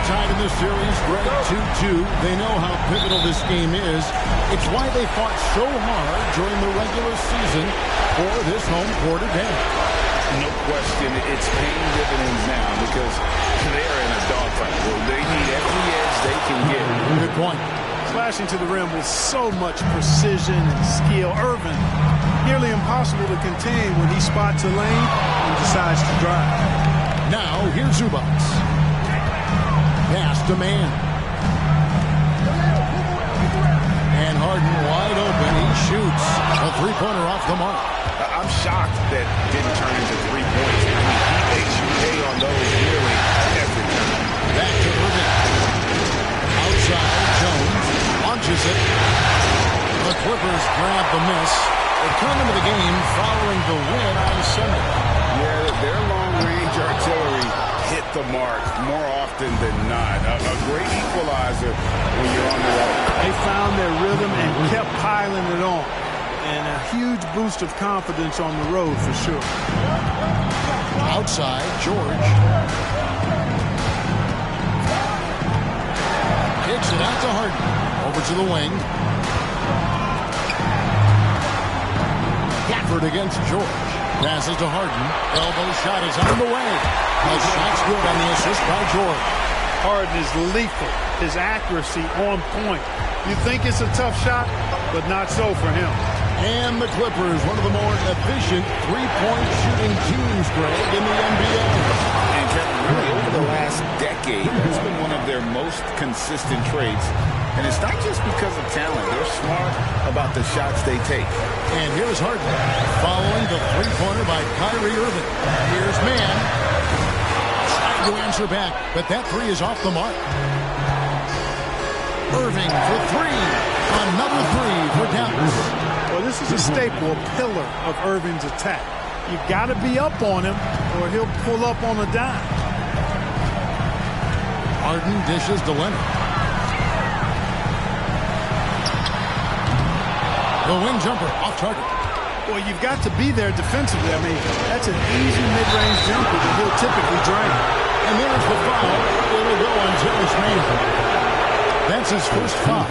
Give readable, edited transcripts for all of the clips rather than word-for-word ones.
tied in this series, Greg, 2-2. They know how pivotal this game is. It's why they fought so hard during the regular season for this home court advantage. No question, it's paying dividends now because they're in a dogfight. Well, they need every edge they can get. Good point. Slashing to the rim with so much precision and skill. Irvin, nearly impossible to contain when he spots a lane and decides to drive. Now, here's Zubac. Pass to Mann. And Harden wide open. He shoots. A three-pointer off the mark. I'm shocked that didn't turn into 3 points. I mean, he makes you pay on those nearly every time. Back to Irving. Outside, Jones launches it. The Clippers grab the miss. They come into the game following the win on Sunday. Yeah, their long-range artillery hit the mark more often than not. A great equalizer when you're on the road. They found their rhythm and kept piling it on. And a huge boost of confidence on the road for sure. Outside, George. Kicks it out to Harden. Over to the wing. Gafford against George. Passes to Harden. Elbow shot is on the way. A shot's good on the assist by George. Harden is lethal. His accuracy on point. You think it's a tough shot, but not so for him. And the Clippers, one of the more efficient three-point shooting teams, Greg, in the NBA. And Kevin, really over the last decade, that's been one of their most consistent traits. And it's not just because of talent. They're smart about the shots they take. And here's Harden, following the three-pointer by Kyrie Irving. Here's Mann. Trying to answer back, but that three is off the mark. Irving for three. Another three for Dallas. Well, this is a staple, a pillar of Irving's attack. You've got to be up on him, or he'll pull up on a dime. Harden dishes to Leonard. The wing jumper off target. Well, you've got to be there defensively. I mean, that's an easy mid-range jumper that he'll typically drain. And there's the foul. It'll go on Terrence Mann. That's his first foul.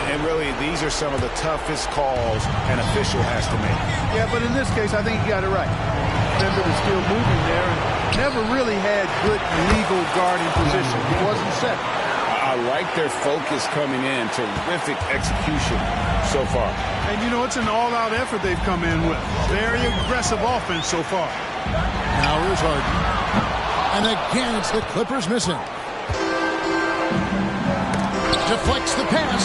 And really, these are some of the toughest calls an official has to make. Yeah, but in this case, I think he got it right. Defender was still moving there and never really had good legal guarding position. He wasn't set. I like their focus coming in. Terrific execution so far. And, you know, it's an all-out effort they've come in with. Very aggressive offense so far. Now here's Harden. And again, it's the Clippers missing. Deflects the pass.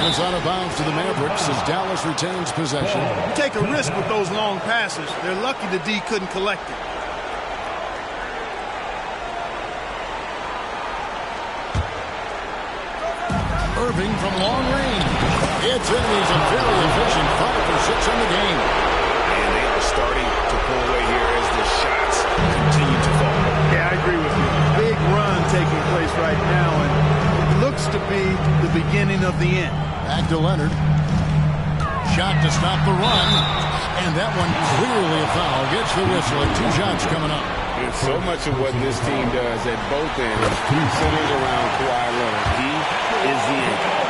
And it's out of bounds to the Mavericks as Dallas retains possession. You take a risk with those long passes. They're lucky the D couldn't collect it. Irving from long range. It's in. He's a very efficient 5 for 6 on the game. And they are starting to pull away here as the shots continue to fall. Yeah, I agree with you. Big run taking place right now, and it looks to be the beginning of the end. Back to Leonard. Shot to stop the run. And that one clearly a foul. Gets the whistle and 2 shots coming up. And so much of what this team does at both ends centers around Kawhi Leonard. He is the anchor.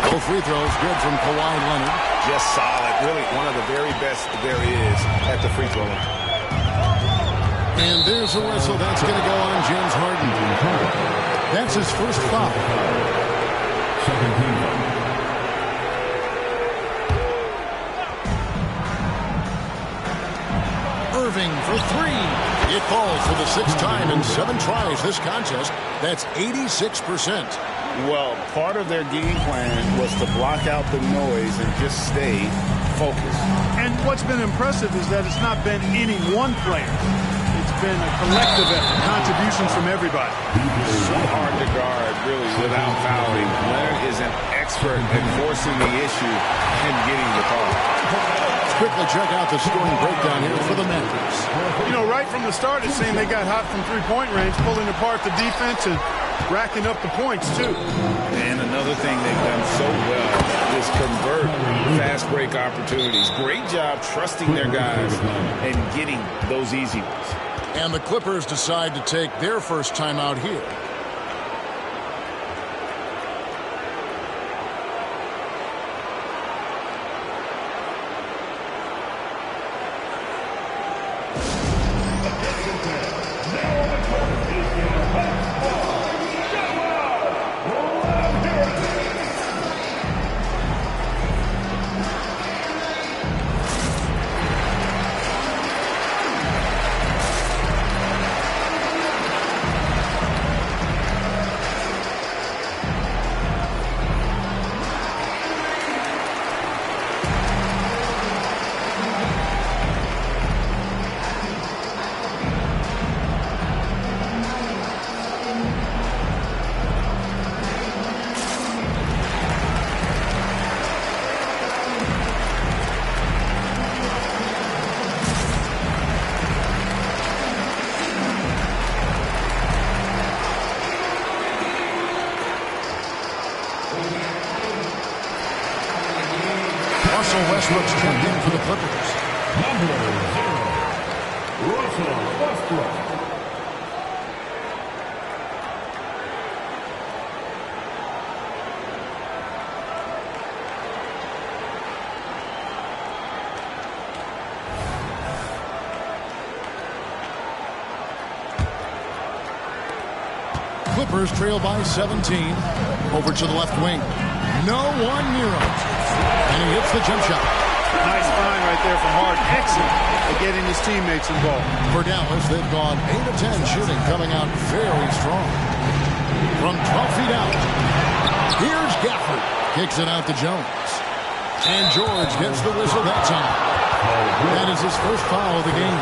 Both free throws good from Kawhi Leonard. Just solid. Really one of the very best there is at the free throw line. And there's a whistle. That's going to go on James Harden. That's his first foul. Irving for 3. It falls for the 6th time in 7 tries this contest. That's 86%. Well, part of their game plan was to block out the noise and just stay focused. And what's been impressive is that it's not been any one player. It's been a collective effort, contributions from everybody. So hard to guard, really, without fouling. Leonard is an expert at forcing the issue and getting the call. Let's quickly check out the scoring breakdown here for the Mavericks. You know, right from the start, it seemed they got hot from three-point range, pulling apart the defense and racking up the points, too. And another thing they've done so well is convert fast break opportunities. Great job trusting their guys and getting those easy ones. And the Clippers decide to take their first timeout here. Westbrook's checked in for the Clippers. Number 0, Russell Westbrook. Clippers trail by 17. Over to the left wing. No one near him. And he hits the jump shot. Nice find right there from Harden. Excellent at getting his teammates involved. For Dallas, they've gone 8 of 10 shooting, coming out very strong. From 12 feet out, here's Gafford. Kicks it out to Jones. And George gets the whistle that time. That is his first foul of the game.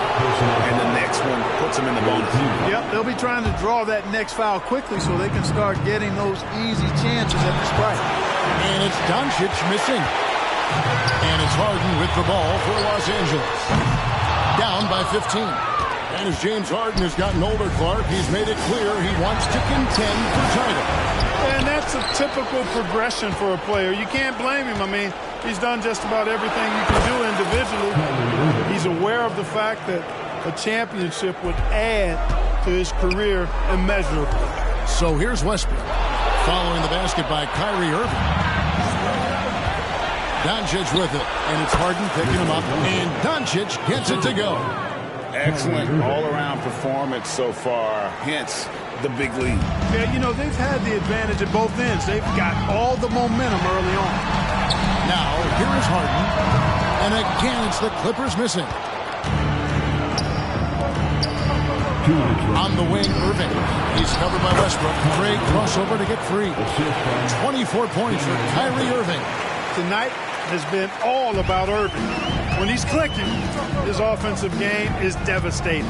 And the next one puts him in the bonus. Yep, they'll be trying to draw that next foul quickly so they can start getting those easy chances at the strike. And it's Doncic missing. And it's Harden with the ball for Los Angeles. Down by 15. And as James Harden has gotten older, Clark, he's made it clear he wants to contend for title. And that's a typical progression for a player. You can't blame him. I mean, he's done just about everything you can do individually. He's aware of the fact that a championship would add to his career immeasurably. So here's Westbrook. Following the basket by Kyrie Irving. Doncic with it. And it's Harden picking him up. And Doncic gets it to go. Excellent all-around performance so far. Hence the big lead. Yeah, you know, they've had the advantage at both ends. They've got all the momentum early on. Now, here is Harden. And again, it's the Clippers missing. On the wing, Irving. He's covered by Westbrook. Great crossover to get free. 24 points for Kyrie Irving. Tonight has been all about Irving. When he's clicking, his offensive game is devastating.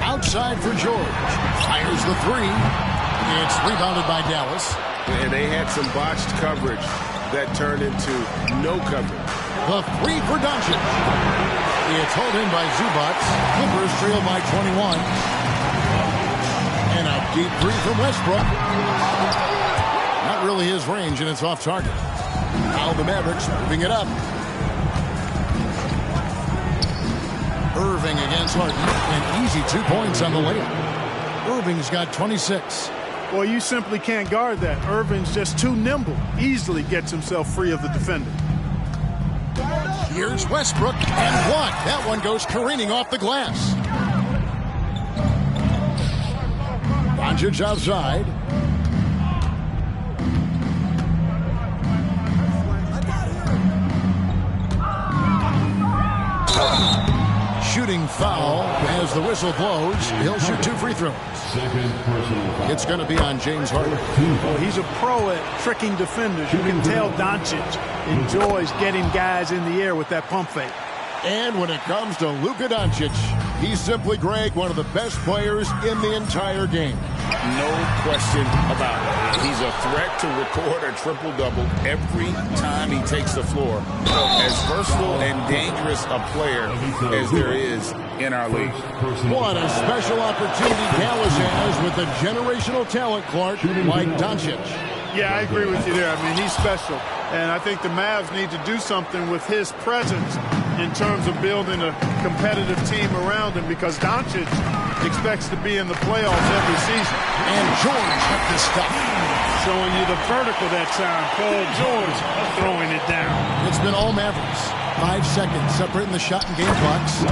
Outside for George. Fires the three. It's rebounded by Dallas. And they had some botched coverage that turned into no coverage. The three for Doncic. It's hauled in by Zubac. Clippers trail by 21. And a deep three from Westbrook. Not really his range, and it's off target. Now the Mavericks moving it up. Irving against Harden. An easy 2 points on the layup. Irving's got 26. Well, you simply can't guard that. Irving's just too nimble. Easily gets himself free of the defender. Here's Westbrook, and one. That one goes careening off the glass. Doncic outside. Shooting foul as the whistle blows. He'll shoot 2 free throws. It's going to be on James Harden. Well, he's a pro at tricking defenders. You can tell Doncic enjoys getting guys in the air with that pump fake. And when it comes to Luka Doncic, he's simply, Greg, one of the best players in the entire game. No question about it. He's a threat to record a triple-double every time he takes the floor. As versatile and dangerous a player as there is in our league. What a special opportunity Dallas has with a generational talent, Clark, like Doncic. Yeah, I agree with you there. I mean, he's special. And I think the Mavs need to do something with his presence in terms of building a competitive team around him, because Doncic expects to be in the playoffs every season. And George had the stuff. Showing you the vertical that time. Paul George throwing it down. It's been all Mavericks. 5 seconds separating the shot and game clocks.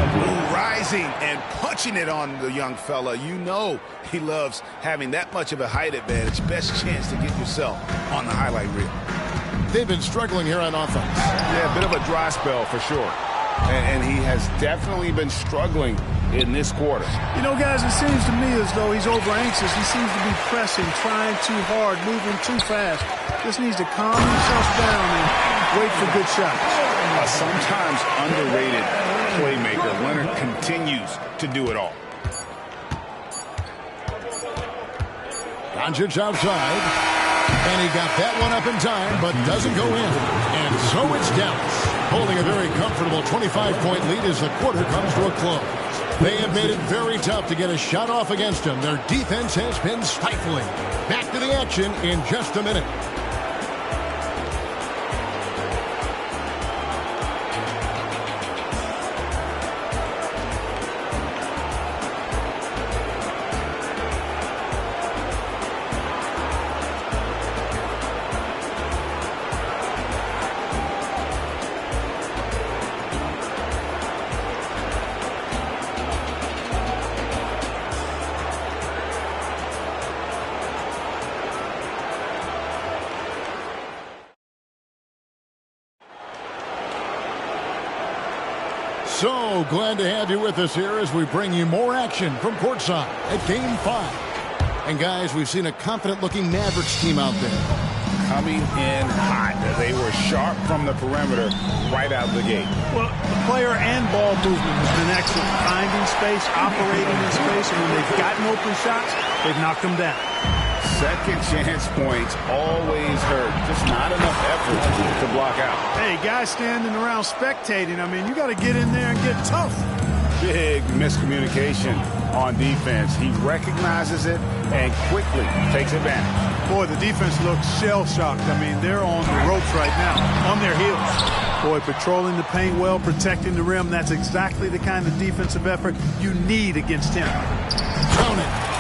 Rising and punching it on the young fella. You know he loves having that much of a height advantage. Best chance to get yourself on the highlight reel. They've been struggling here on offense. Yeah, a bit of a dry spell for sure. And he has definitely been struggling in this quarter. You know, guys, it seems to me as though he's over-anxious. He seems to be pressing, trying too hard, moving too fast. Just needs to calm himself down and wait for good shots. A sometimes underrated playmaker. Leonard continues to do it all. Doncic outside. And he got that one up in time, but doesn't go in. And so it's Dallas, holding a very comfortable 25-point lead as the quarter comes to a close. They have made it very tough to get a shot off against him. Their defense has been stifling. Back to the action in just a minute. So glad to have you with us here as we bring you more action from courtside at Game 5. And guys, we've seen a confident-looking Mavericks team out there. Coming in hot. They were sharp from the perimeter right out the gate. Well, the player and ball movement has been excellent. Finding space, operating in space, and when they've gotten open shots, they've knocked them down. Second chance points always hurt. Just not enough effort to block out. Hey, guys standing around spectating, I mean, you got to get in there and get tough. Big miscommunication on defense. He recognizes it and quickly takes advantage. Boy, the defense looks shell-shocked. I mean, they're on the ropes right now, on their heels. Boy, patrolling the paint well, protecting the rim. That's exactly the kind of defensive effort you need against him.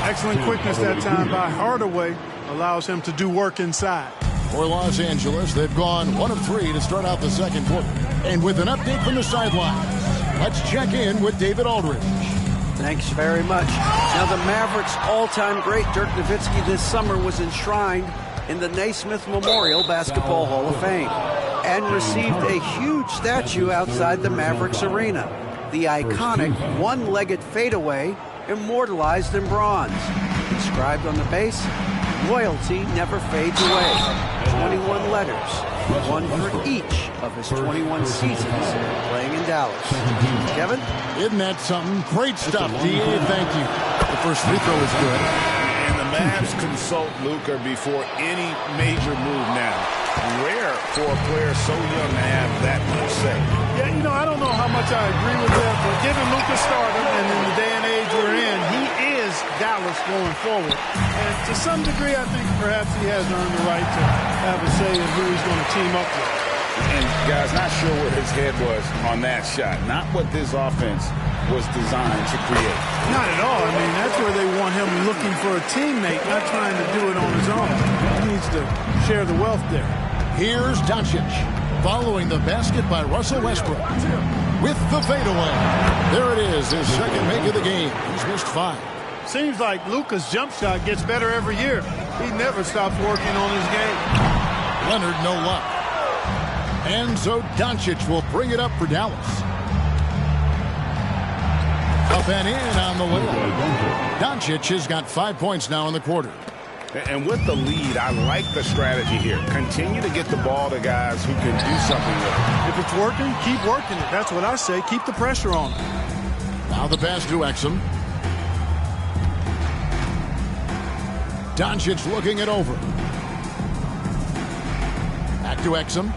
Excellent quickness that time by Hardaway. Allows him to do work inside. For Los Angeles, they've gone 1 of 3 to start out the second quarter. And with an update from the sidelines, let's check in with David Aldridge. Thanks very much. Now, the Mavericks' all-time great Dirk Nowitzki this summer was enshrined in the Naismith Memorial Basketball Hall of Fame and received a huge statue outside the Mavericks arena. The iconic one-legged fadeaway immortalized in bronze. Inscribed on the base, loyalty never fades away. 21 letters, one for each of his 21 seasons playing in Dallas. Kevin? Isn't that something? Great stuff, D.A. Thank you. The first free throw is good. And the Mavs consult Luka before any major move now. Rare for a player so young to have that much say. Yeah, you know, I don't know how much I agree with that, but given Luka stardom and in the day and age we're in, he is Dallas going forward. And to some degree, I think perhaps he has earned the right to have a say in who he's going to team up with. And, guys, not sure where his head was on that shot. Not what this offense was designed to create. Not at all. I mean, that's where they want him looking for a teammate, not trying to do it on his own. He needs to share the wealth there. Here's Doncic, following the basket by Russell Westbrook. With the fadeaway. There it is, his second make of the game. He's missed 5. Seems like Luka's jump shot gets better every year. He never stops working on his game. Leonard, no luck. And so Doncic will bring it up for Dallas. Up and in on the layup. Doncic has got 5 points now in the quarter. And with the lead, I like the strategy here. Continue to get the ball to guys who can do something with it. If it's working, keep working it. That's what I say. Keep the pressure on him. Now the pass to Exum. Doncic looking it over. Back to Exum.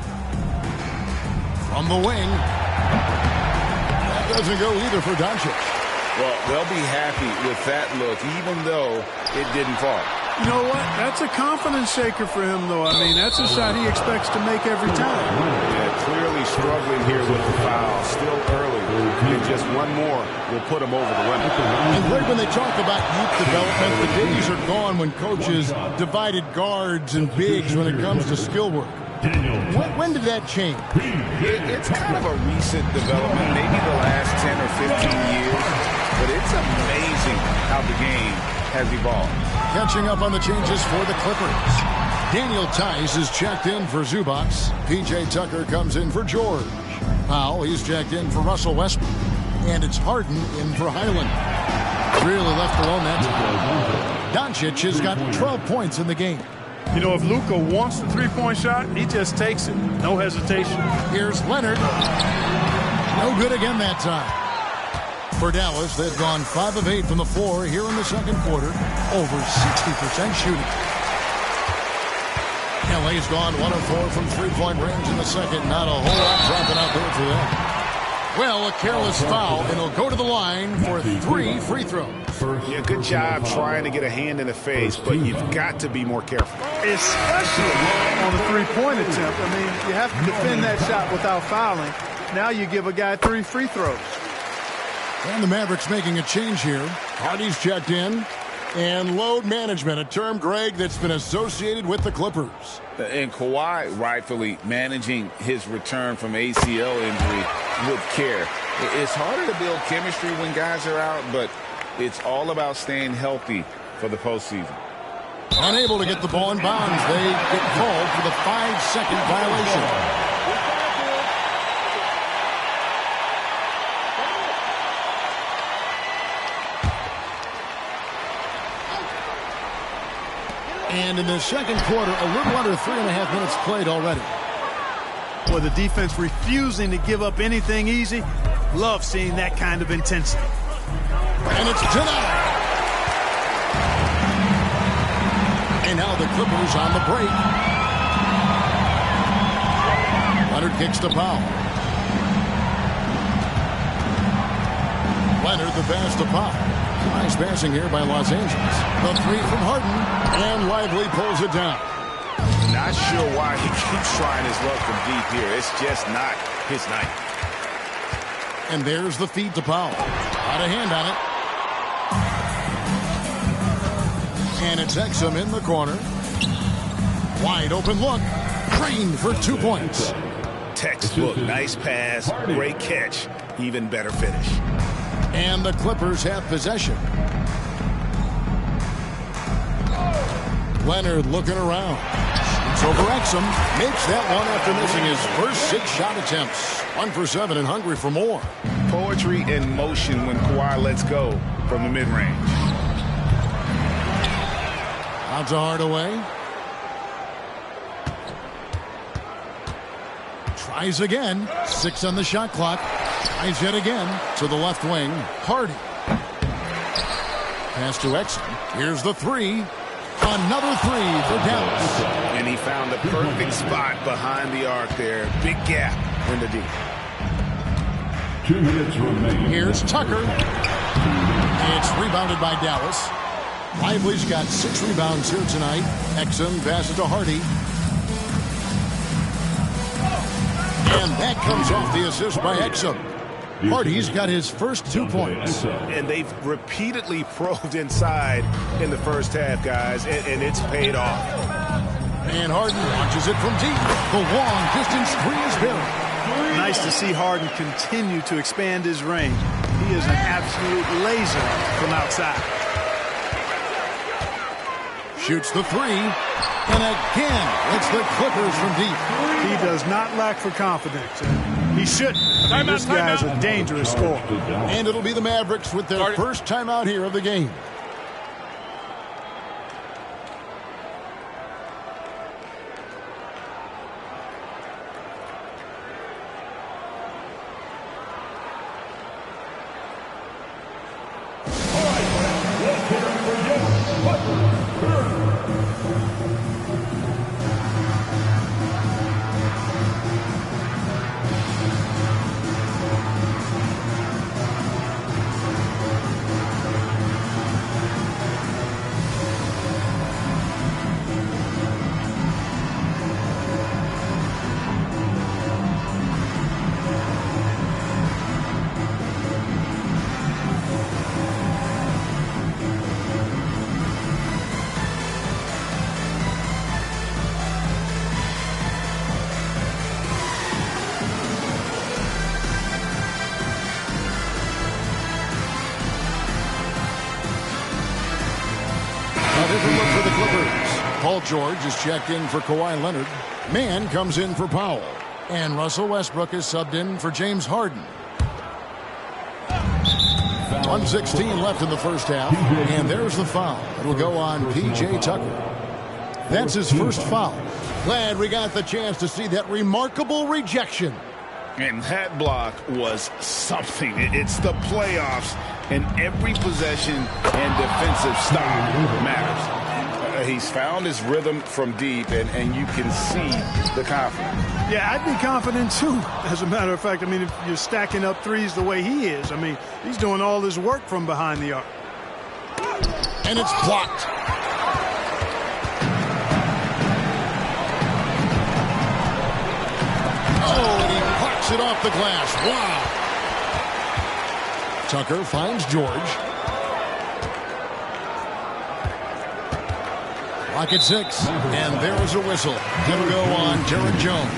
From the wing. That doesn't go either for Doncic. Well, they'll be happy with that look, even though it didn't fall. You know what? That's a confidence shaker for him, though. I mean, that's a shot he expects to make every time. Yeah, clearly struggling here with the foul. Still early. And just one more will put him over the limit. And Greg, when they talk about youth development, the days are gone when coaches divided guards and bigs when it comes to skill work. When did that change? It's kind of a recent development, maybe the last 10 or 15 years. But it's amazing how the game has evolved. Catching up on the changes for the Clippers. Daniel Tice is checked in for Zubac. P.J. Tucker comes in for George. Powell, he's checked in for Russell Westbrook. And it's Harden in for Highland. Really left alone that time. Doncic has got 12 points in the game. You know, if Luka wants the three-point shot, he just takes it. No hesitation. Here's Leonard. No good again that time. For Dallas, they've gone 5 of 8 from the floor here in the second quarter. Over 60% shooting. LA's gone 1 of 4 from three-point range in the second. Not a whole lot dropping out there for them. Well, a careless foul, and he'll go to the line for 3 free throws. Yeah, good job trying to get a hand in the face, but you've got to be more careful. Especially on a three-point attempt. I mean, you have to defend that shot without fouling. Now you give a guy 3 free throws. And the Mavericks making a change here. Hardy's checked in. And load management, a term, Greg, that's been associated with the Clippers. And Kawhi rightfully managing his return from ACL injury with care. It's harder to build chemistry when guys are out, but it's all about staying healthy for the postseason. Unable to get the ball in bounds. They get called for the 5-second violation. And in the second quarter, a little under 3.5 minutes played already. Well, the defense refusing to give up anything easy. Love seeing that kind of intensity. And it's denied. And now the Clippers on the break. Leonard kicks to Powell. Leonard the pass to Powell. Nice passing here by Los Angeles. The 3 from Harden. And Lively pulls it down. Not sure why he keeps trying his luck from deep here. It's just not his night. And there's the feed to Powell. Got a hand on it. And it's Exum in the corner. Wide open look. Drained for 2 points. Textbook. Nice pass. Great catch. Even better finish. And the Clippers have possession. Leonard looking around. It's over Exum. Makes that one after missing his first 6 shot attempts. 1 for 7 and hungry for more. Poetry in motion when Kawhi lets go from the mid-range. Out to Hardaway. Tries again. 6 on the shot clock. Tries yet again to the left wing. Hardy. Pass to Exum. Here's the 3. Another 3 for Dallas. And he found the perfect spot behind the arc there. Big gap in the D. 2 minutes remaining. Here's Tucker. It's rebounded by Dallas. Lively's got 6 rebounds here tonight. Exum passes to Hardy. And that comes off the assist by Exum. Hardy's got his first 2 points. And they've repeatedly probed inside in the first half, guys, and it's paid off. And Harden launches it from deep. The long distance 3 is buried. Nice to see Harden continue to expand his range. He is an absolute laser from outside. Shoots the 3. And again, it's the Clippers from deep. He does not lack for confidence. He shouldn't. This guy's a dangerous scorer. And it'll be the Mavericks with their first timeout here of the game. different look for the Clippers. Paul George is checked in for Kawhi Leonard. Mann comes in for Powell. And Russell Westbrook is subbed in for James Harden. 1:16 left in the first half. And there's the foul. It'll go on P.J. Tucker. That's his first foul. Glad we got the chance to see that remarkable rejection. And that block was something. It's the playoffs, and every possession and defensive stop matters. He's found his rhythm from deep, and you can see the confidence. Yeah, I'd be confident too. As a matter of fact, I mean, if you're stacking up threes the way he is, I mean, he's doing all his work from behind the arc. And it's blocked. Oh, and he pucks it off the glass. Wow. Tucker finds George. Clock at 6. And there's a whistle. That'll go on Derrick Jones.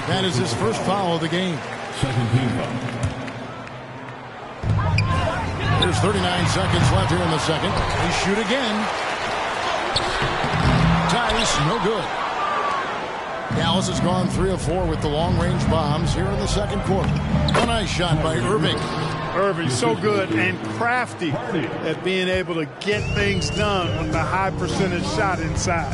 That is his first foul of the game. There's 39 seconds left here in the second. They shoot again. Tice, no good. Dallas has gone 3 of 4 with the long-range bombs here in the second quarter. A nice shot by Irving. Irving's so good and crafty at being able to get things done with the high percentage shot inside.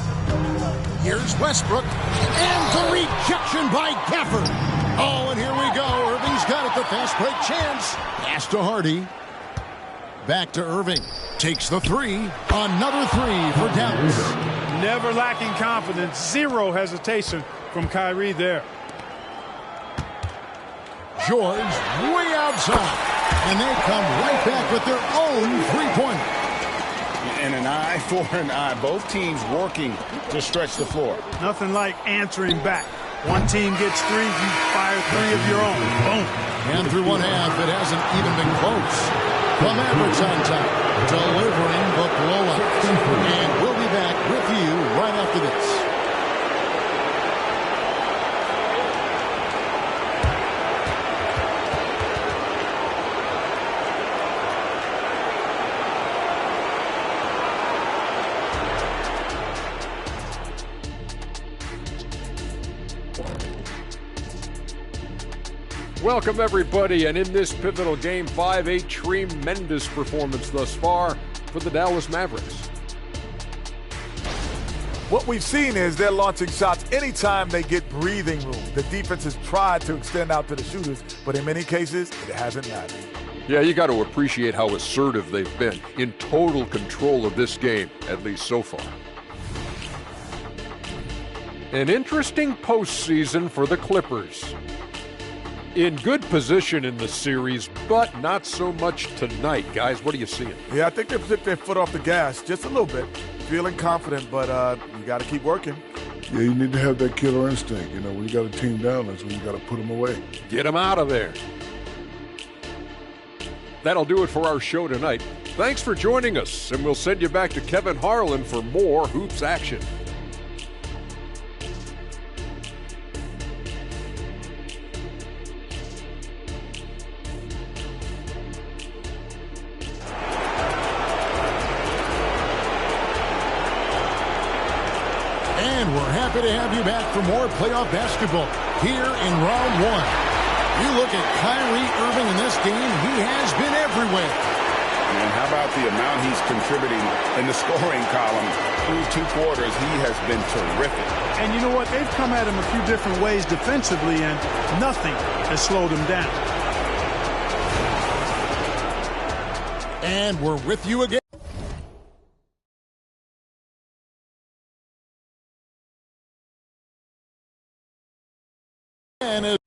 Here's Westbrook. And the rejection by Gafford. Oh, and here we go. Irving's got it. The fast break chance. Pass to Hardy. Back to Irving. Takes the 3. Another 3 for Dallas. Never lacking confidence. Zero hesitation from Kyrie there. George way outside. And they come right back with their own three-pointer. And an eye for an eye. Both teams working to stretch the floor. Nothing like answering back. One team gets 3, you fire 3 of your own. Boom. And through one half, it hasn't even been close. The Mavericks on top, delivering the blowout. And we'll be back with you right after this. Welcome, everybody, and in this pivotal Game 5, a tremendous performance thus far for the Dallas Mavericks. What we've seen is they're launching shots anytime they get breathing room. The defense has tried to extend out to the shooters, but in many cases, it hasn't mattered. Yeah, you got to appreciate how assertive they've been, in total control of this game, at least so far. An interesting postseason for the Clippers. In good position in the series, but not so much tonight. Guys, what are you seeing? Yeah, I think they've took their foot off the gas just a little bit. Feeling confident, but you got to keep working. Yeah, you need to have that killer instinct. You know, when you got a team down, that's when you got to put them away. Get them out of there. That'll do it for our show tonight. Thanks for joining us, and we'll send you back to Kevin Harlan for more Hoops action. And we're happy to have you back for more playoff basketball here in round 1. You look at Kyrie Irving in this game, he has been everywhere. And how about the amount he's contributing in the scoring column through 2 quarters? He has been terrific. And you know what? They've come at him a few different ways defensively, and nothing has slowed him down. And we're with you again. And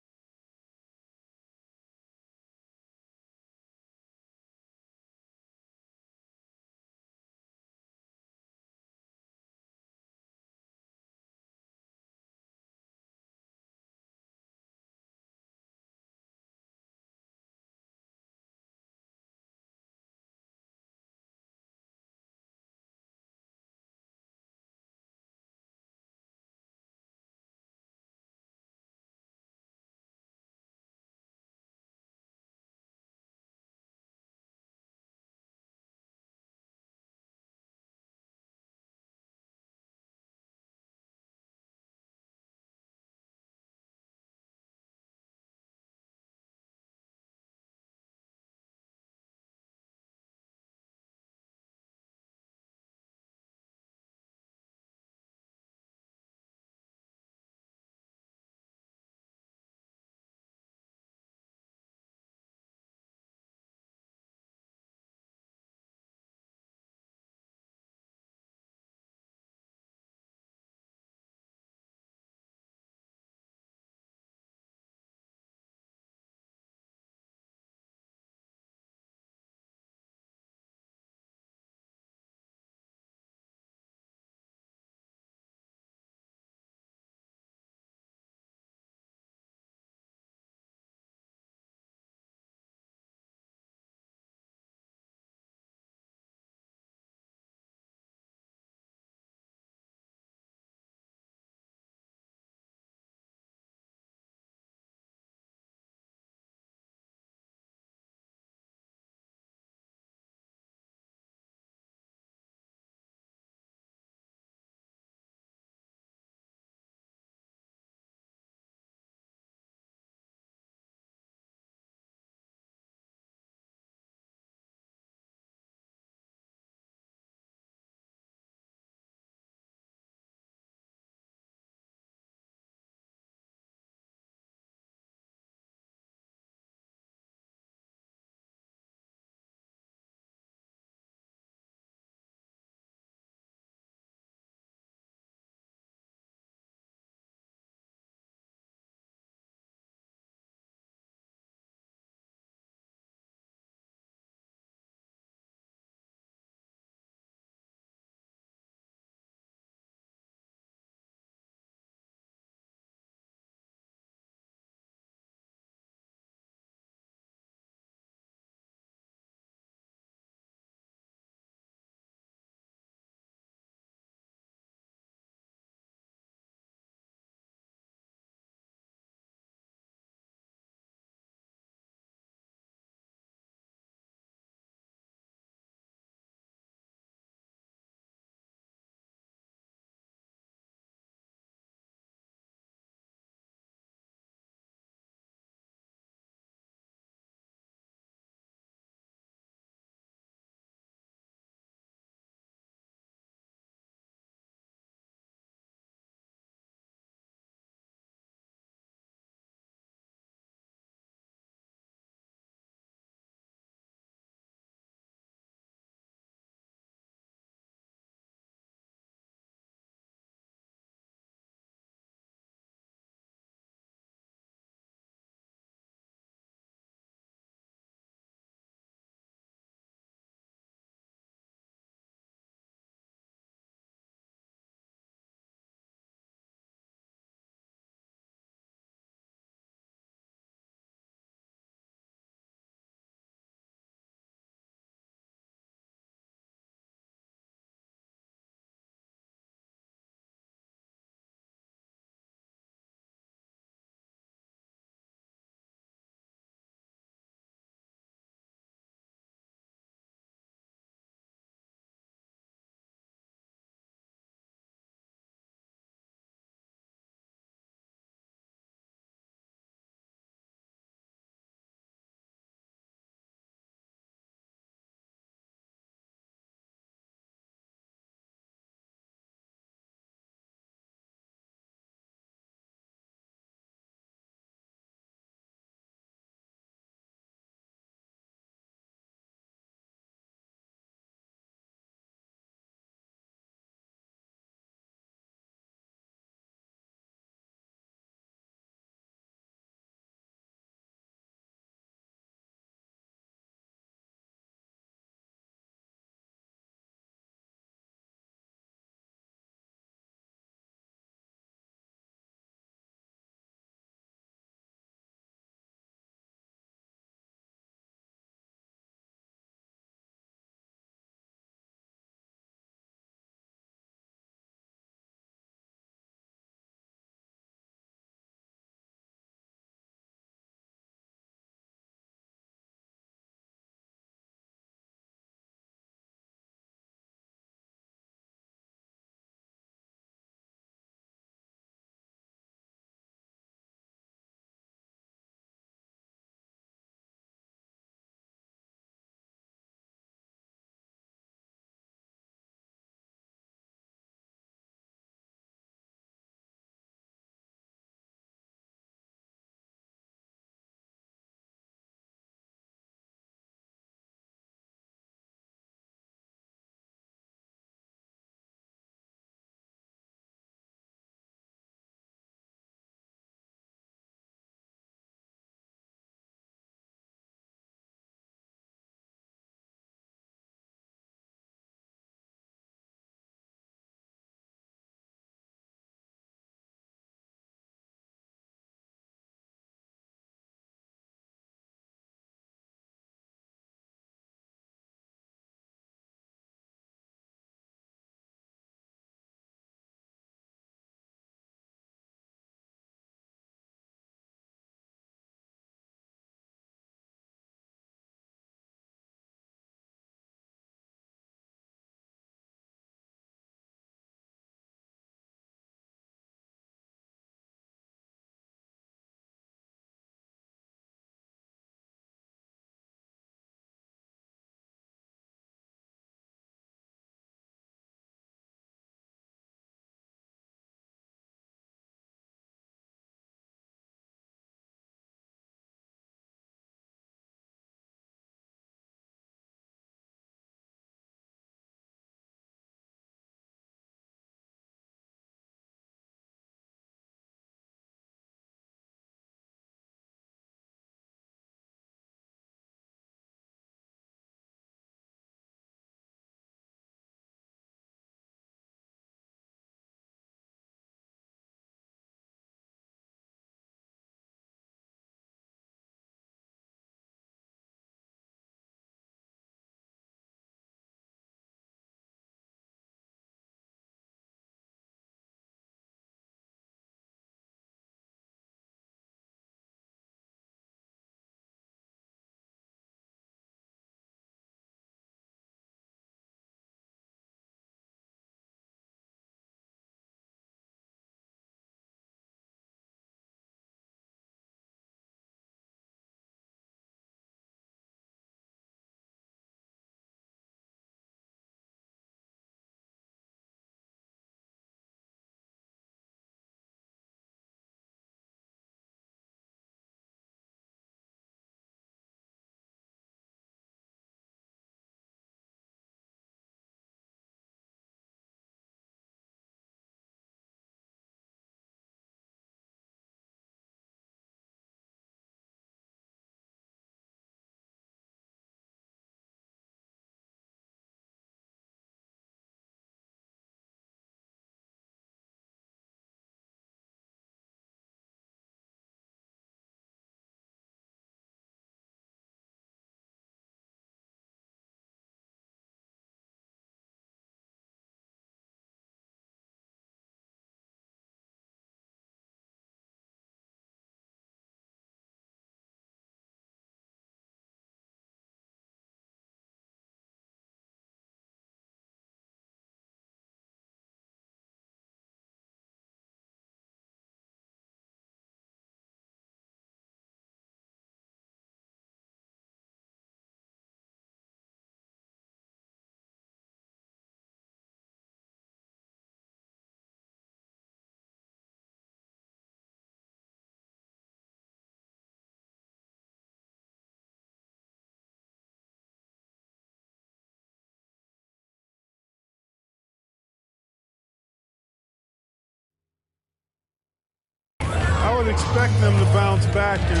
would expect them to bounce back and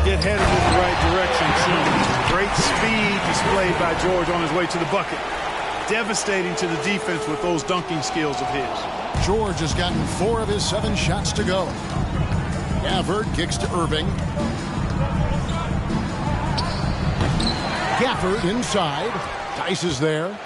get headed in the right direction soon. Great speed displayed by George on his way to the bucket. Devastating to the defense with those dunking skills of his. George has gotten 4 of his 7 shots to go. Gafford kicks to Irving. Gafford inside. Tice is there.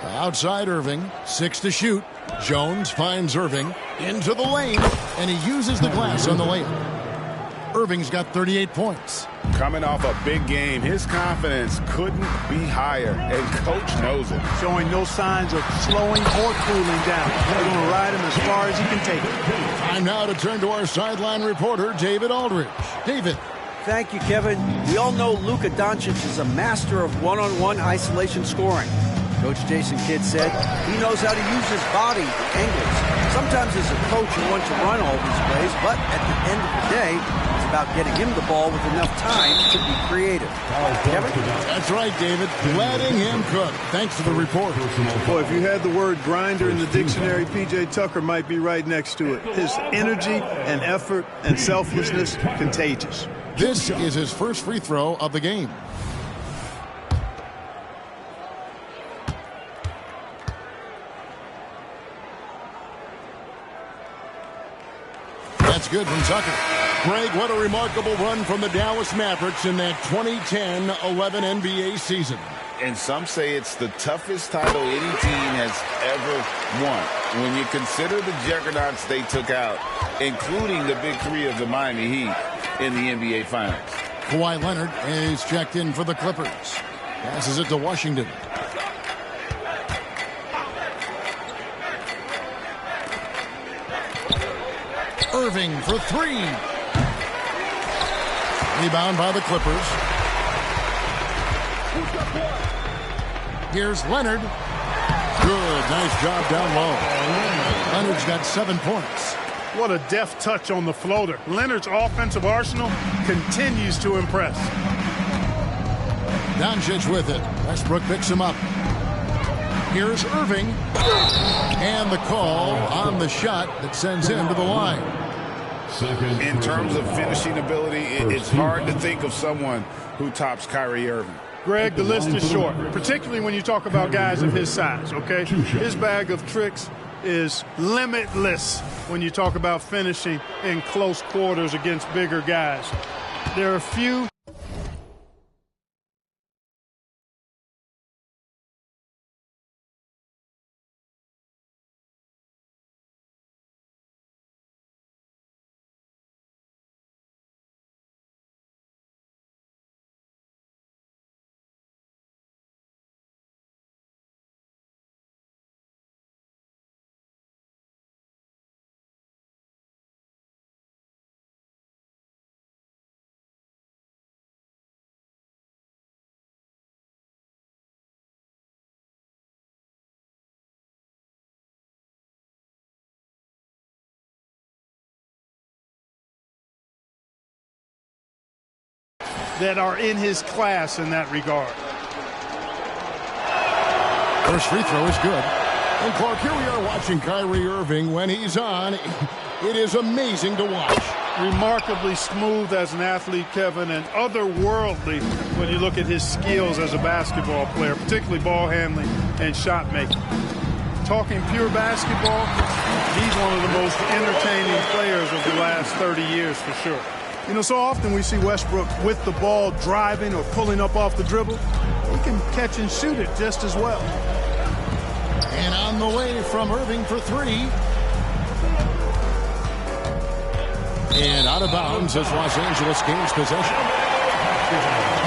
Outside Irving. 6 to shoot. Jones finds Irving into the lane, and he uses the glass on the layup. Irving's got 38 points. Coming off a big game, his confidence couldn't be higher, and Coach knows it. Showing no signs of slowing or cooling down. They're going to ride him as far as he can take it. Time now to turn to our sideline reporter, David Aldridge. David. Thank you, Kevin. We all know Luka Doncic is a master of one-on-one isolation scoring. Coach Jason Kidd said he knows how to use his body and angles. Sometimes as a coach you want to run all these plays, but at the end of the day, it's about getting him the ball with enough time to be creative. Kevin? That's right, David. Letting him cook. Thanks for the report. Boy, if you had the word grinder in the dictionary, P.J. Tucker might be right next to it. His energy and effort and selflessness, contagious. This is his first free throw of the game. That's good from Tucker. Greg, what a remarkable run from the Dallas Mavericks in that 2010-11 NBA season. And some say it's the toughest title any team has ever won. When you consider the juggernauts they took out, including the big 3 of the Miami Heat in the NBA Finals. Kawhi Leonard is checked in for the Clippers. Passes it to Washington. Irving for 3. Rebound by the Clippers. Here's Leonard. Good. Nice job down low. Leonard's got 7 points. What a deft touch on the floater. Leonard's offensive arsenal continues to impress. Doncic with it. Westbrook picks him up. Here's Irving. And the call on the shot that sends him to the line. In terms of finishing ability, it's hard to think of someone who tops Kyrie Irving. Greg, the list is short, particularly when you talk about guys of his size, okay? His bag of tricks is limitless when you talk about finishing in close quarters against bigger guys. There are few. That are in his class in that regard. First free throw is good. And Clark, here we are watching Kyrie Irving. When he's on, it is amazing to watch. Remarkably smooth as an athlete, Kevin, and otherworldly when you look at his skills as a basketball player, particularly ball handling and shot making. Talking pure basketball, he's one of the most entertaining players of the last 30 years for sure. You know, so often we see Westbrook with the ball driving or pulling up off the dribble. He can catch and shoot it just as well. And on the way from Irving for 3. And out of bounds as Los Angeles gains possession.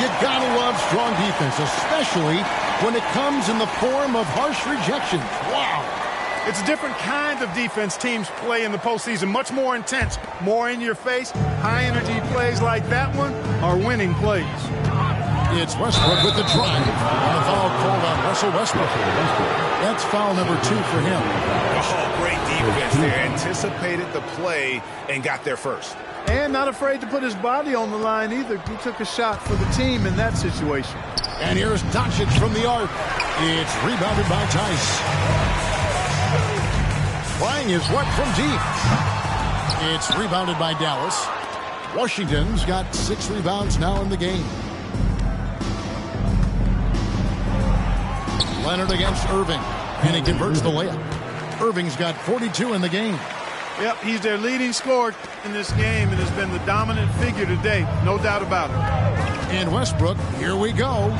You gotta love strong defense, especially when it comes in the form of harsh rejections. Wow. It's a different kind of defense teams play in the postseason. Much more intense, more in your face. High-energy plays like that one are winning plays. It's Westbrook with the drive. And a foul called on Russell Westbrook. That's foul number 2 for him. Oh, great defense there. Anticipated the play and got there first. And not afraid to put his body on the line either. He took a shot for the team in that situation. And here's Doncic from the arc. It's rebounded by Tice. Trying his luck from deep. It's rebounded by Dallas. Washington's got 6 rebounds now in the game. Leonard against Irving, and he converts the layup. Irving's got 42 in the game. Yep, he's their leading scorer in this game and has been the dominant figure today, no doubt about it. And Westbrook, here we go.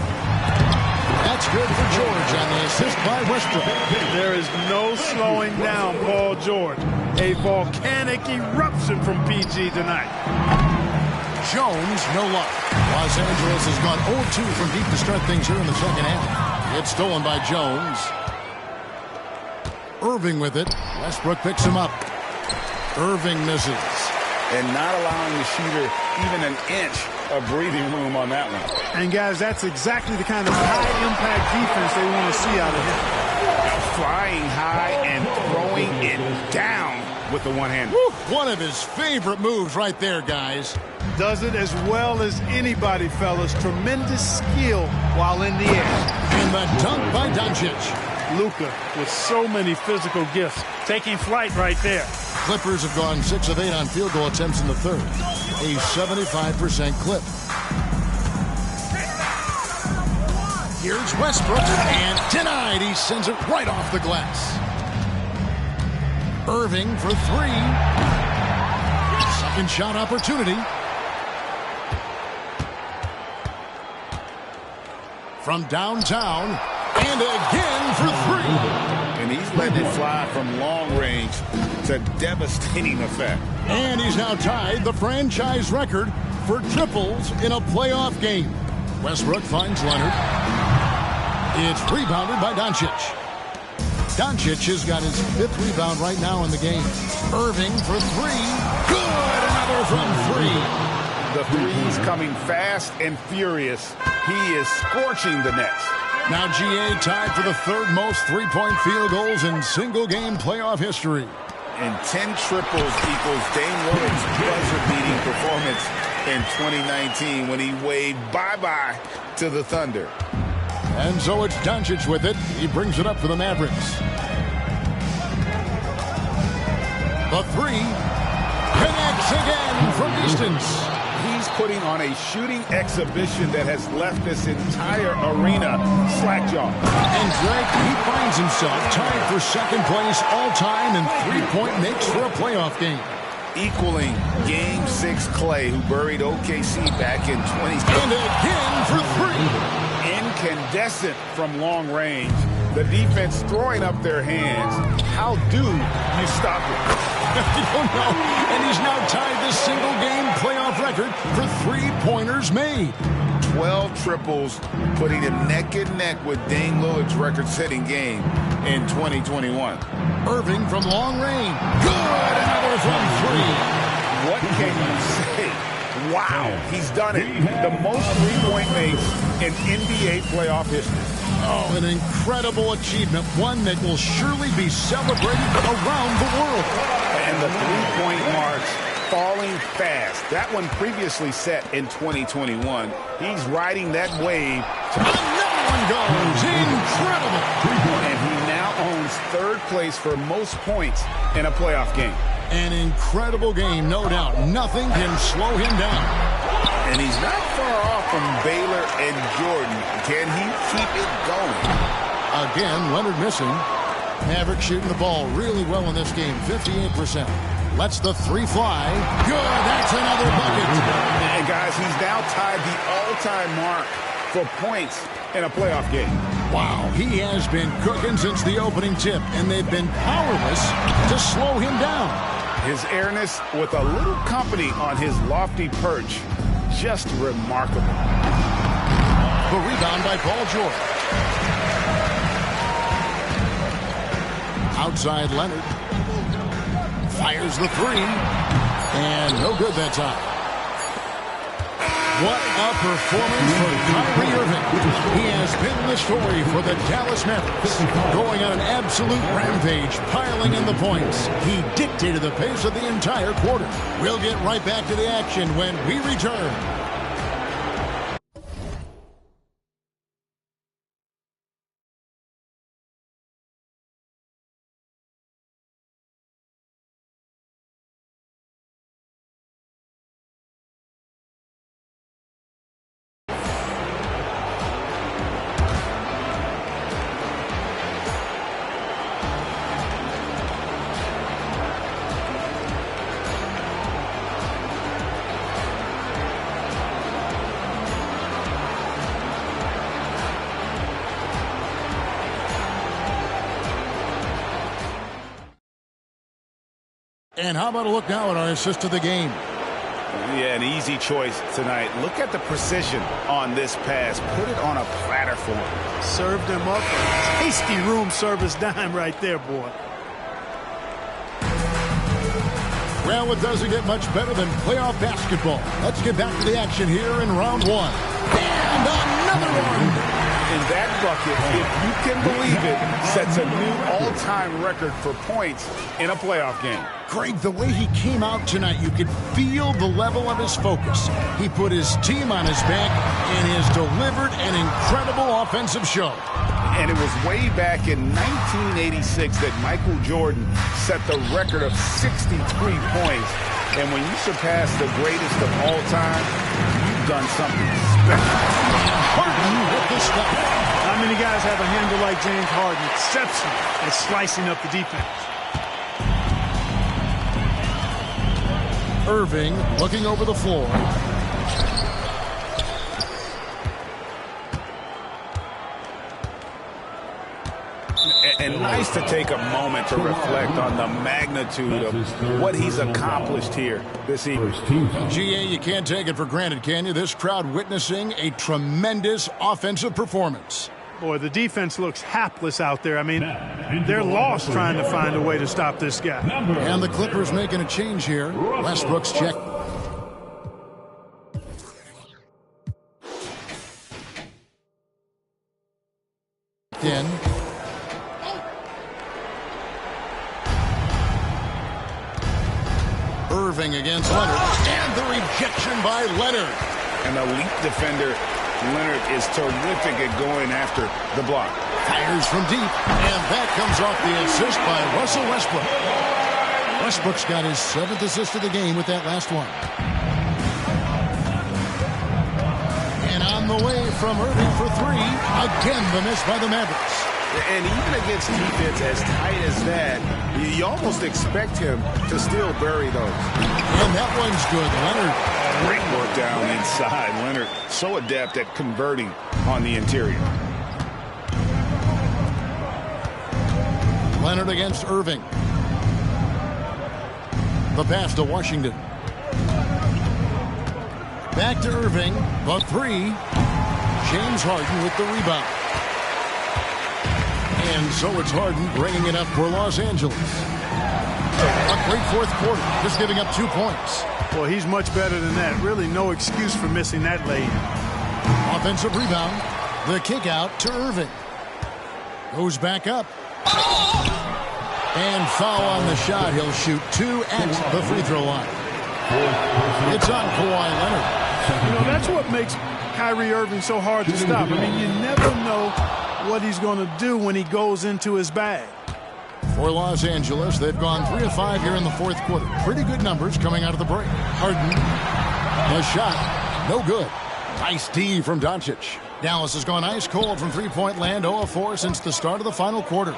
That's good for George on the assist by Westbrook. There is no slowing down Paul George. A volcanic eruption from PG tonight. Jones, no luck. Los Angeles has gone 0-2 from deep to start things here in the second half. It's stolen by Jones. Irving with it. Westbrook picks him up. Irving misses. And not allowing the shooter even an inch of breathing room on that one. And guys, that's exactly the kind of high-impact defense they want to see out of him. Flying high and throwing it down with the one-hand. One of his favorite moves right there, guys. Does it as well as anybody, fellas. Tremendous skill while in the air. And the dunk by Doncic. Luka with so many physical gifts. Taking flight right there. Clippers have gone 6 of 8 on field goal attempts in the third. A 75% clip. Here's Westbrook, and denied. He sends it right off the glass. Irving for 3. Second shot opportunity. From downtown, and again for 3. And he's letting it fly from long range to devastating effect. And he's now tied the franchise record for triples in a playoff game. Westbrook finds Leonard. It's rebounded by Doncic. Doncic has got his 5th rebound right now in the game. Irving for 3. Good! Another from 3. The threes coming fast and furious. He is scorching the nets. Now GA tied for the 3rd most three-point field goals in single-game playoff history. And 10 triples equals Dame Lillard's buzzer-beating performance in 2019 when he waved bye-bye to the Thunder. And so it's Doncic with it. He brings it up for the Mavericks. The 3 connects again from distance. He's putting on a shooting exhibition that has left this entire arena slack-jawed. And Greg, he finds himself tied for 2nd place all-time in three-point makes for a playoff game. Equaling Game 6 Clay, who buried OKC back in 20. And again for 3. Incandescent from long range. The defense throwing up their hands. How do you stop it? I don't know. And he's now tied this single-game playoff record for three-pointers made. 12 triples, putting him neck and neck with Dame Lillard's record-setting game in 2021. Irving from long range. Good! Another from 3. What can you say? Wow, he's done it. The most three-point makes in NBA playoff history. Oh, an incredible achievement. One that will surely be celebrated around the world. And the three-point marks falling fast. That one previously set in 2021. He's riding that wave. Another one goes. Incredible. And he now owns 3rd place for most points in a playoff game. An incredible game, no doubt. Nothing can slow him down. And he's not far off from Baylor and Jordan. Can he keep it going? Again, Leonard missing. Maverick shooting the ball really well in this game, 58%. Lets the 3 fly. Good, that's another bucket. And guys, he's now tied the all-time mark for points in a playoff game. Wow, he has been cooking since the opening tip, and they've been powerless to slow him down. His airness with a little company on his lofty perch. Just remarkable. The rebound by Paul George. Outside Leonard. Fires the 3. And no good that time. What a performance for Kyrie Irving. He has been the story for the Dallas Mavericks. Going on an absolute rampage, piling in the points. He dictated the pace of the entire quarter. We'll get right back to the action when we return. And how about a look now at our assist of the game? Yeah, an easy choice tonight. Look at the precision on this pass. Put it on a platter for him. Served him up a tasty room service dime right there, boy. Well, it doesn't get much better than playoff basketball. Let's get back to the action here in round one. And another one. And that bucket, if you can believe it, sets a new all-time record for points in a playoff game. Greg, the way he came out tonight, you could feel the level of his focus. He put his team on his back and has delivered an incredible offensive show. And it was way back in 1986 that Michael Jordan set the record of 63 points. And when you surpass the greatest of all time, you've done something special. Harden with the step. How many guys have a handle like James Harden? Exceptional at slicing up the defense. Irving looking over the floor. And nice to take a moment to reflect on the magnitude of what he's accomplished here this evening. GA, you can't take it for granted, can you? This crowd witnessing a tremendous offensive performance. Boy, the defense looks hapless out there. I mean, they're lost trying to find a way to stop this guy. And the Clippers making a change here. Westbrook's check. In. Irving against Leonard. And the rejection by Leonard. An elite defender. Leonard is terrific at going after the block. Fires from deep. And that comes off the assist by Russell Westbrook. Westbrook's got his 7th assist of the game with that last one. And on the way from Irving for 3. Again, the miss by the Mavericks. And even against defense as tight as that, you almost expect him to still bury those. And that one's good. Leonard. Great work down inside. Leonard so adept at converting on the interior. Leonard against Irving. The pass to Washington. Back to Irving. The 3. James Harden with the rebound. And so it's Harden bringing it up for Los Angeles. A great fourth quarter, just giving up 2 points. Well, he's much better than that. Really no excuse for missing that lay. Offensive rebound. The kick out to Irving. Goes back up. And foul on the shot. He'll shoot 2 at the free throw line. It's on Kawhi Leonard. You know, that's what makes Kyrie Irving so hard to stop. I mean, you never know what he's going to do when he goes into his bag. For Los Angeles, they've gone 3 of 5 here in the fourth quarter. Pretty good numbers coming out of the break. Harden, the shot, no good. Nice D from Doncic. Dallas has gone ice cold from three-point land, 0 of 4 since the start of the final quarter.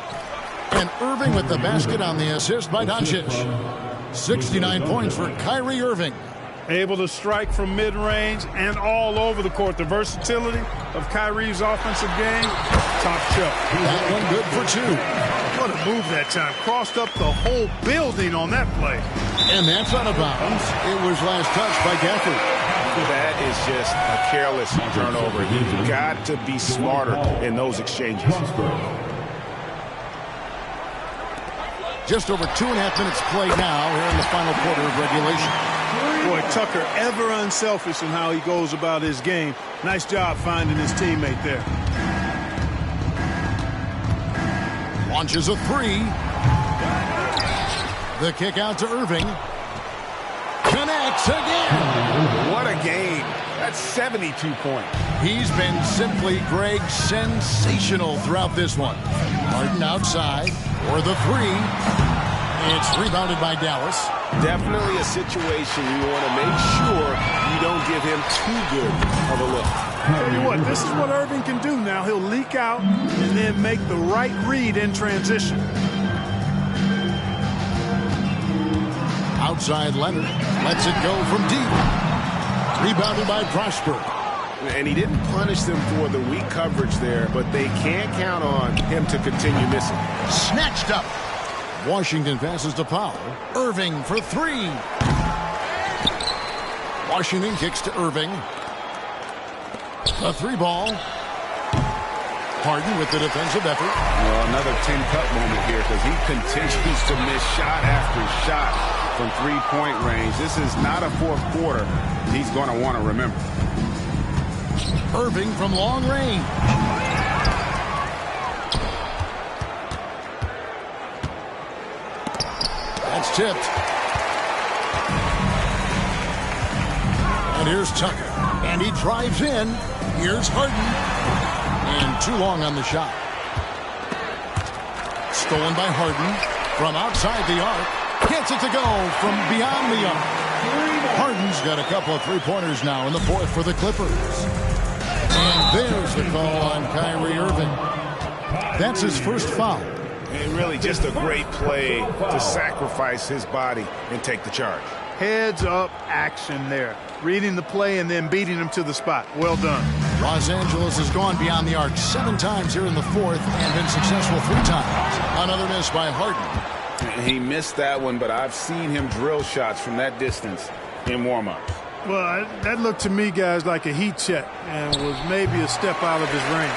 And Irving with the basket on the assist by Doncic. 69 points for Kyrie Irving. Able to strike from mid-range and all over the court. The versatility of Kyrie's offensive game, top shelf. That one good for 2. What a move that time. Crossed up the whole building on that play. And that's out of bounds. It was last touched by Gafford. That is just a careless turnover. You've got to be smarter in those exchanges. Just over 2.5 minutes played now here in the final quarter of regulation. Boy, Tucker ever unselfish in how he goes about his game. Nice job finding his teammate there. Launches a 3. The kick out to Irving. Connects again. What a game. That's 72 points. He's been simply, Greg, sensational throughout this one. Harden outside for the 3. It's rebounded by Dallas. Definitely a situation you want to make sure you don't give him too good of a look. Tell you what, this is what Irving can do now. He'll leak out and then make the right read in transition. Outside Leonard lets it go from deep. Rebounded by Prosper. And he didn't punish them for the weak coverage there, but they can't count on him to continue missing. Snatched up. Washington passes to Powell. Irving for three. Washington kicks to Irving. A three ball. Harden with the defensive effort. Well, another 10-cut moment here because he continues to miss shot after shot from three-point range. This is not a fourth quarter he's going to want to remember. Irving from long range. That's tipped. And here's Tucker. And he drives in. Here's Harden. And too long on the shot. Stolen by Harden from outside the arc. Gets it to go from beyond the arc. Harden's got a couple of three-pointers now in the fourth for the Clippers. And there's the call on Kyrie Irving. That's his first foul. And really just a great play to sacrifice his body and take the charge. Heads-up action there. Reading the play and then beating him to the spot. Well done. Los Angeles has gone beyond the arc 7 times here in the fourth and been successful 3 times. Another miss by Harden. He missed that one, but I've seen him drill shots from that distance in warm-ups. Well, that looked to me, guys, like a heat check and was maybe a step out of his range.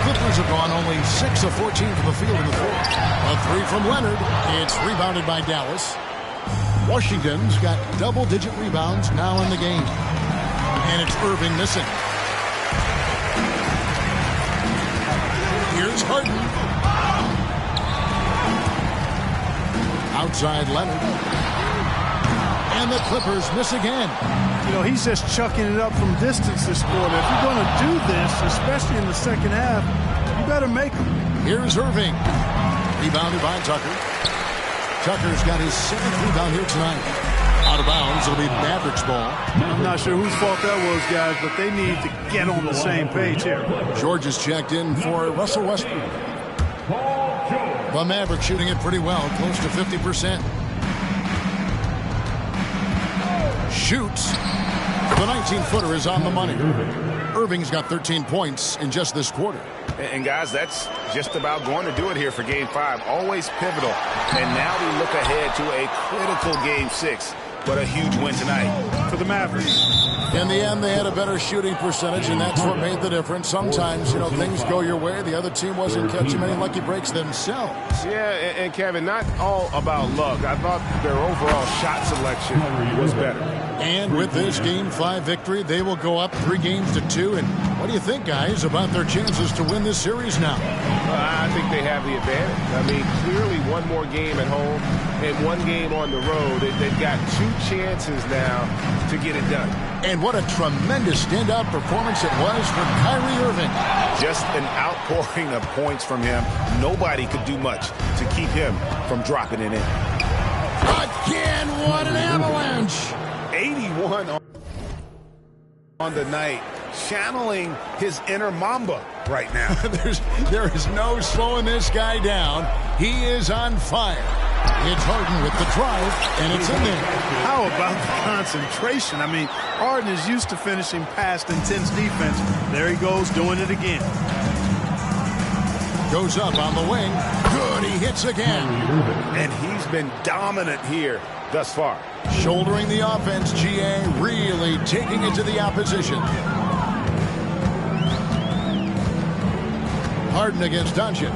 Clippers have gone only 6 of 14 from the field in the fourth. A three from Leonard. It's rebounded by Dallas. Washington's got double-digit rebounds now in the game. And it's Irving missing. Here's Harden. Outside Leonard. And the Clippers miss again. You know, he's just chucking it up from distance this quarter. If you're going to do this, especially in the second half, you better make them. Here's Irving. Rebounded by Tucker. Tucker's got his 7th rebound here tonight. Out of bounds, it'll be Mavericks ball. I'm not sure whose fault that was, guys, but they need to get on the same page here. George is checked in for Russell Westbrook. The Mavericks shooting it pretty well, close to 50%. Shoots. The 19-footer is on the money. Irving's got 13 points in just this quarter. And guys, that's just about going to do it here for Game 5. Always pivotal. And now we look ahead to a critical Game 6. But a huge win tonight for the Mavericks. In the end, they had a better shooting percentage, and that's what made the difference. Sometimes, you know, things go your way. The other team wasn't catching many lucky breaks themselves. Yeah, and Kevin, not all about luck. I thought their overall shot selection was better. And with this Game 5 victory, they will go up 3 games to 2. And what do you think, guys, about their chances to win this series now? I think they have the advantage. I mean, clearly one more game at home and 1 game on the road. They've got 2 chances now to get it done. And what a tremendous standout performance it was from Kyrie Irving. Just an outpouring of points from him. Nobody could do much to keep him from dropping it in. Again, what an avalanche. 81 on the night, channeling his inner Mamba right now. There is no slowing this guy down. He is on fire. It's Harden with the drive, and it's in there. How about the concentration? I mean, Harden is used to finishing past intense defense. There he goes, doing it again. Goes up on the wing. Good, he hits again. And he's been dominant here thus far. Shouldering the offense, GA, really taking it to the opposition. Harden against Doncic.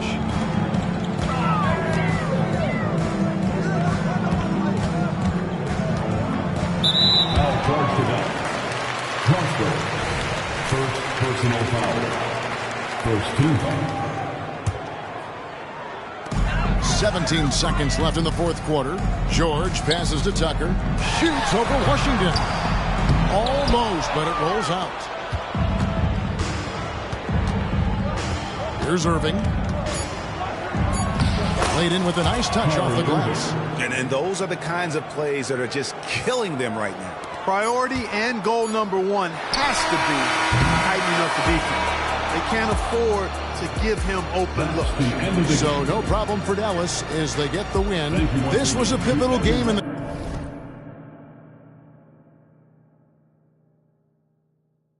First personal foul. First team foul. 17 seconds left in the fourth quarter. George passes to Tucker. Shoots over Washington. Almost, but it rolls out. Here's Irving. Played in with a nice touch off the glass. And those are the kinds of plays that are just killing them right now. Priority and goal number 1 has to be tightening up the defense. They can't afford to give him open looks. So no problem for Dallas as they get the win. This was a pivotal game in the